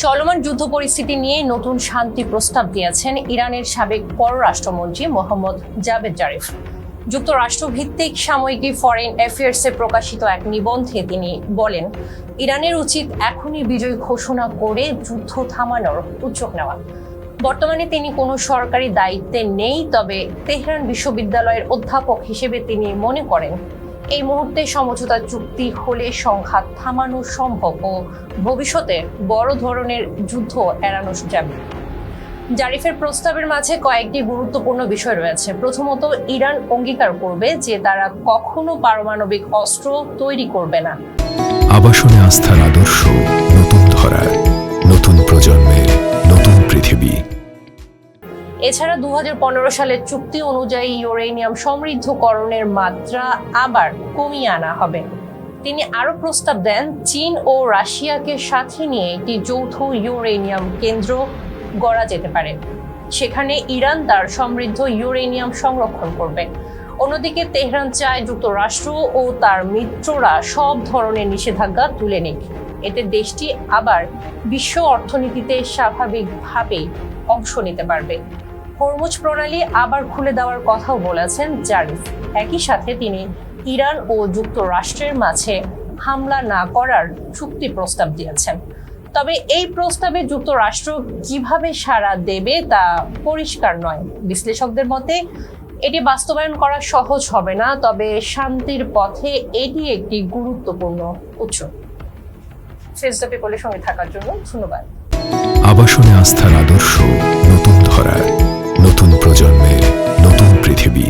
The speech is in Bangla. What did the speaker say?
চলমান যুদ্ধ পরিস্থিতি নিয়ে নতুন শান্তি প্রস্তাব দিয়েছেন ইরানের সাবেক পররাষ্ট্রমন্ত্রী মোহাম্মদ জাভেদ জারিফ। যুক্তরাষ্ট্রভিত্তিক সাময়িকী ফরেন অ্যাফেয়ার্সে প্রকাশিত এক নিবন্ধে তিনি বলেন, ইরানের উচিত এখনই বিজয় ঘোষণা করে যুদ্ধ থামানোর উদ্যোগ নেওয়া। বর্তমানে তিনি কোনো সরকারি দায়িত্বে নেই, তবে তেহরান বিশ্ববিদ্যালয়ের অধ্যাপক হিসেবে তিনি মনে করেন এই মুহূর্তে সমঝোতা চুক্তি হলে সংঘাত থামানো সম্ভব ও ভবিষ্যতে বড় ধরনের যুদ্ধ এড়ানো যাবে। জারিফের প্রস্তাবের মাঝে কয়েকটি গুরুত্বপূর্ণ বিষয় রয়েছে। প্রথমত, ইরান অঙ্গীকার করবে যে তারা কখনো পারমাণবিক অস্ত্র তৈরি করবে না। আবাসনে আস্থার আদর্শ, নতুন ধরা, নতুন প্রজন্মের নতুন পৃথিবী। এছাড়া 2015 সালের চুক্তি অনুযায়ী ইউরেনিয়াম সমৃদ্ধকরণের মাত্রা আবার কমিয়ে আনা হবে। তিনি আরও প্রস্তাব দেন, চীন ও রাশিয়াকে সাথে নিয়ে একটি যৌথ ইউরেনিয়াম কেন্দ্র গড়া যেতে পারে। সেখানে ইরান তার সমৃদ্ধ ইউরেনিয়াম সংরক্ষণ করবে। অন্যদিকে তেহরান চায় যুক্তরাষ্ট্র ও তার মিত্ররা সব ধরনের নিষেধাজ্ঞা তুলে নিক। এতে দেশটি আবার বিশ্ব অর্থনীতিতে স্বাভাবিকভাবেই অংশ নিতে পারবে। হরমুজ প্রণালী আবার খুলে দেওয়ার কথাও বলেছেন জারিফ। একই সাথে তিনি ইরান ও যুক্তরাষ্ট্রের মাঝে হামলা না করার চুক্তি প্রস্তাব দিয়েছেন। তবে এই প্রস্তাবে যুক্তরাষ্ট্র কিভাবে সাড়া দেবে তা পরিষ্কার নয়। বিশ্লেষকদের মতে এটি বাস্তবায়ন করা সহজ হবে না, তবে শান্তির পথে এটি একটি গুরুত্বপূর্ণ উৎস। ফেস দ্য পিপলের সঙ্গে থাকার জন্য ধন্যবাদ। আবাসনে আস্থার আদর্শ, নতুন ধরা, নতুন প্রজন্মের নতুন পৃথিবী।